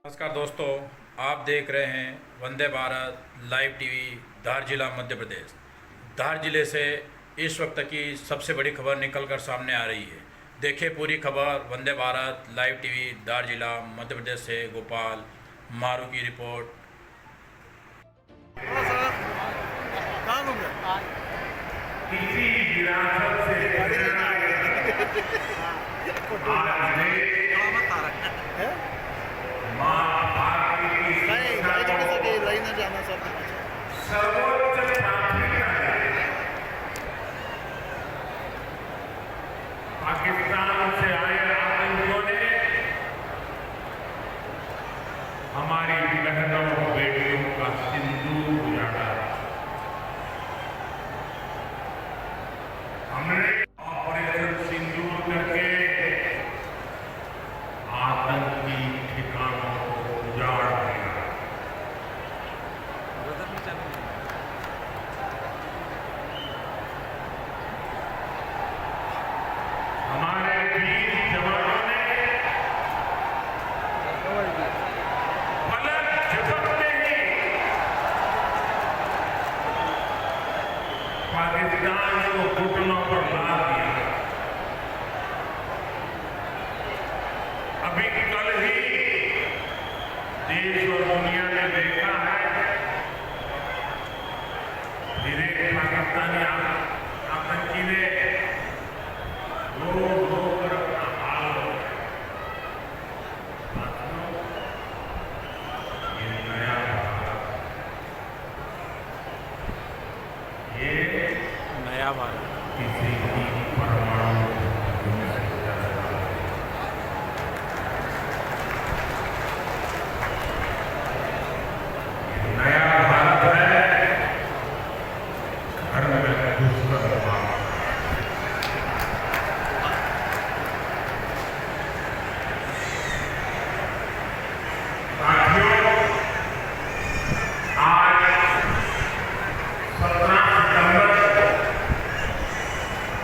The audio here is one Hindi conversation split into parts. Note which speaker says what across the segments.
Speaker 1: नमस्कार दोस्तों, आप देख रहे हैं वंदे भारत लाइव टीवी धार जिला मध्य प्रदेश। धार जिले से इस वक्त की सबसे बड़ी खबर निकलकर सामने आ रही है। देखिए पूरी खबर वंदे भारत लाइव टीवी धार जिला मध्य प्रदेश से गोपाल मारू की रिपोर्ट।
Speaker 2: किसी विरासत से आज माँ भारती की सर्वोच्च प्राथमिकता है। पाकिस्तान से आए आतंकियों ने हमारी बहनों बेटियों का सिंदूर उजाड़ा। हमने ऑपरेशन सिंदूर करके आतंकी ठिकानों को उजाड़ दिया। हमारे वीर जवानों ने पलक झपकते ही पाकिस्तान को घुटनों पर ला दिया। अभी कल ही देश और दुनिया ने देखा है, फिर एक पाकिस्तानी आतंकी ने रो कर अपना हाल हो गया। साथियों, ये नया भारत, ये
Speaker 1: नया भारत
Speaker 2: किसी की परमाणु बम से डरता है। ये नया भारत है, घर में घुसकर मार। साथियों, आज 17 सितंबर को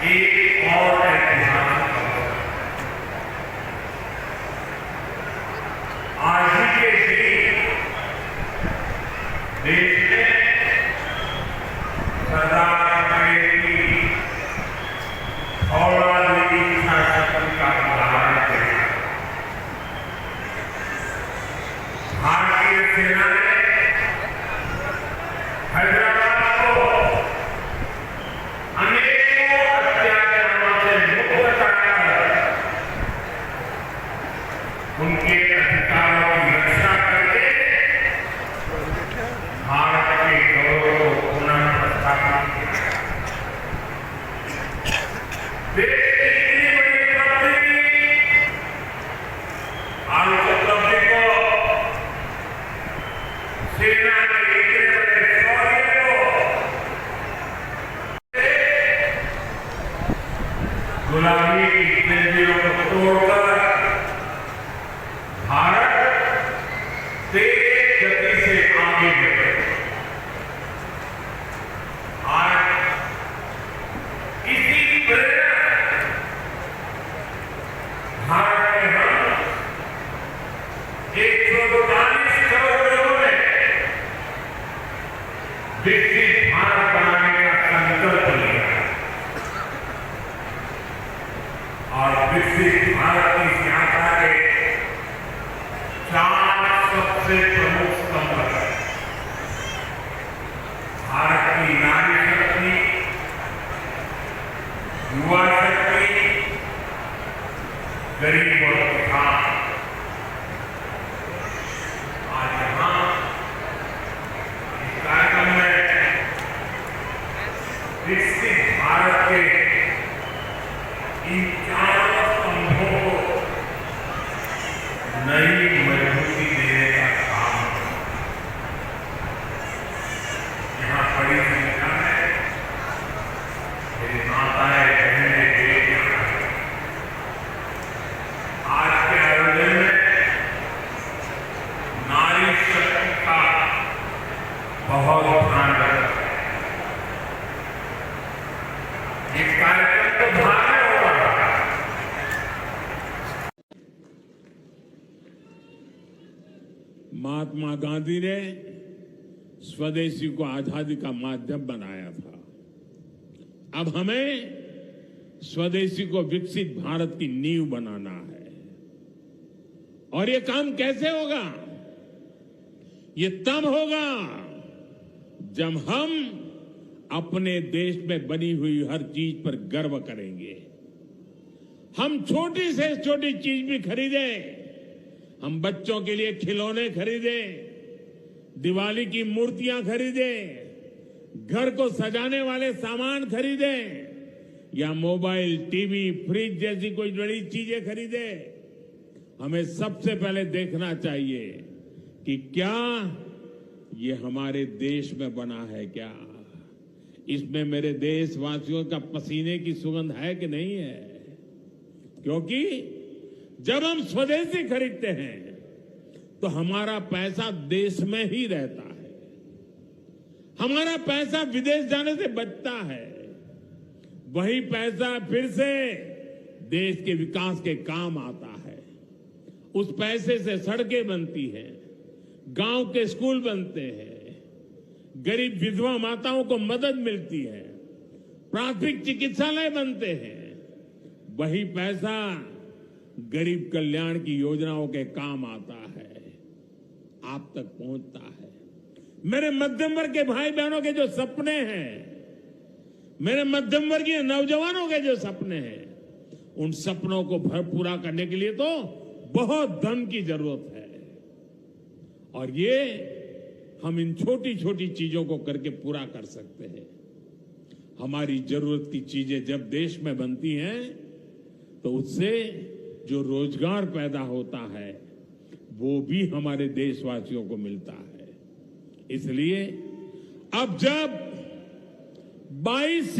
Speaker 2: एक और ऐतिहासिक अवसर है। आज ही के दिन देश ने सरदार पटेल की औलादी इच्छा शक्ति का उदाहरण देखा। भारतीय सेना ने हैदराबाद को अनेकों अत्याचारों से मुक्त कराकर उनके अधिकारों की रक्षा करके भारत के गौरव को पुनः स्थापित किया। देश की इतनी बड़ी उपलब्धि की, और उस उपलब्धि को सेना के इतने बड़े शौर्य को गुलामी की जंजीरों को तोड़कर भारत तेज गति से आगे बढ़े। आज इसी प्रेरणा भारत में हम 142 करोड़ लोगों ने विकसित भारत बनाने का संकल्प लिया और विकसित भारत की इस यात्रा के 4 सबसे प्रमुख स्तंभ हैं। भारत की नारी शक्ति, युवा शक्ति, गरीब और किसान। आज यहाँ इस कार्यक्रम में विकसित भारत के इन 4 स्तंभों को नई मजबूती देने का काम है। यहाँ बड़ी संख्या में मेरी माताएं, बहनें, बेटियां हैं। आज के आयोजन में नारी शक्ति का बहुत ध्यान रखा है। ये कार्यक्रम तो धार में हो रहा है।
Speaker 3: महात्मा गांधी ने स्वदेशी को आजादी का माध्यम बनाया था। अब हमें स्वदेशी को विकसित भारत की नींव बनाना है। और ये काम कैसे होगा? ये तब होगा जब हम अपने देश में बनी हुई हर चीज पर गर्व करेंगे। हम छोटी से छोटी चीज भी खरीदें। हम बच्चों के लिए खिलौने खरीदें, दिवाली की मूर्तियां खरीदें, घर को सजाने वाले सामान खरीदें, या मोबाइल, टीवी, फ्रिज जैसी कोई बड़ी चीजें खरीदें। हमें सबसे पहले देखना चाहिए कि क्या ये हमारे देश में बना है, क्या इसमें मेरे देशवासियों का पसीने की सुगंध है कि नहीं है। क्योंकि जब हम स्वदेशी खरीदते हैं तो हमारा पैसा देश में ही रहता है, हमारा पैसा विदेश जाने से बचता है। वही पैसा फिर से देश के विकास के काम आता है। उस पैसे से सड़कें बनती हैं, गांव के स्कूल बनते हैं, गरीब विधवा माताओं को मदद मिलती है, प्राथमिक चिकित्सालय बनते हैं। वही पैसा गरीब कल्याण की योजनाओं के काम आता है, आप तक पहुंचता है। मेरे मध्यम वर्ग के भाई बहनों के जो सपने हैं, मेरे मध्यम वर्गीय नौजवानों के जो सपने हैं, उन सपनों को पूरा करने के लिए तो बहुत धन की जरूरत है। और ये हम इन छोटी छोटी चीजों को करके पूरा कर सकते हैं। हमारी जरूरत की चीजें जब देश में बनती हैं तो उससे जो रोजगार पैदा होता है वो भी हमारे देशवासियों को मिलता है। इसलिए अब जब 22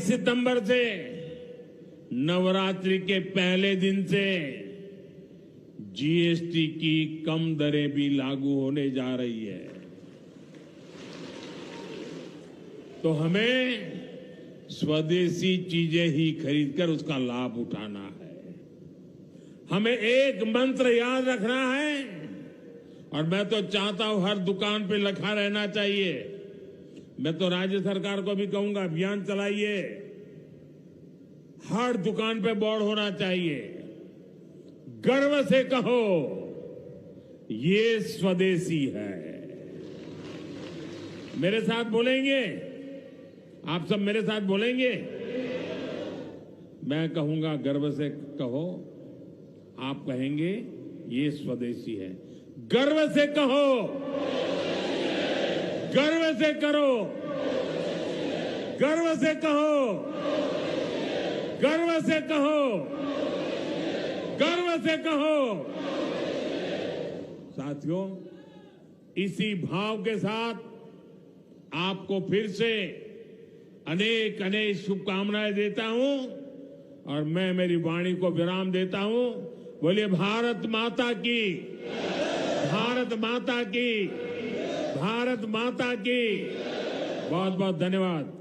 Speaker 3: सितंबर से नवरात्रि के पहले दिन से जीएसटी की कम दरें भी लागू होने जा रही है। तो हमें स्वदेशी चीजें ही खरीदकर उसका लाभ उठाना है। हमें एक मंत्र याद रखना है, और मैं तो चाहता हूं हर दुकान पे लिखा रहना चाहिए। मैं तो राज्य सरकार को भी कहूंगा, अभियान चलाइए, हर दुकान पे बोर्ड होना चाहिए। गर्व से कहो ये स्वदेशी है। मेरे साथ बोलेंगे? आप सब मेरे साथ बोलेंगे? मैं कहूंगा गर्व से कहो, आप कहेंगे ये स्वदेशी है। गर्व से कहो, गर्व से करो, गर्व से कहो, गर्व से कहो, गर्व से कहो। साथियों, इसी भाव के साथ आपको फिर से अनेक अनेक शुभकामनाएं देता हूं और मैं मेरी वाणी को विराम देता हूं। बोलिए भारत माता की, भारत माता की, भारत माता की। बहुत बहुत धन्यवाद।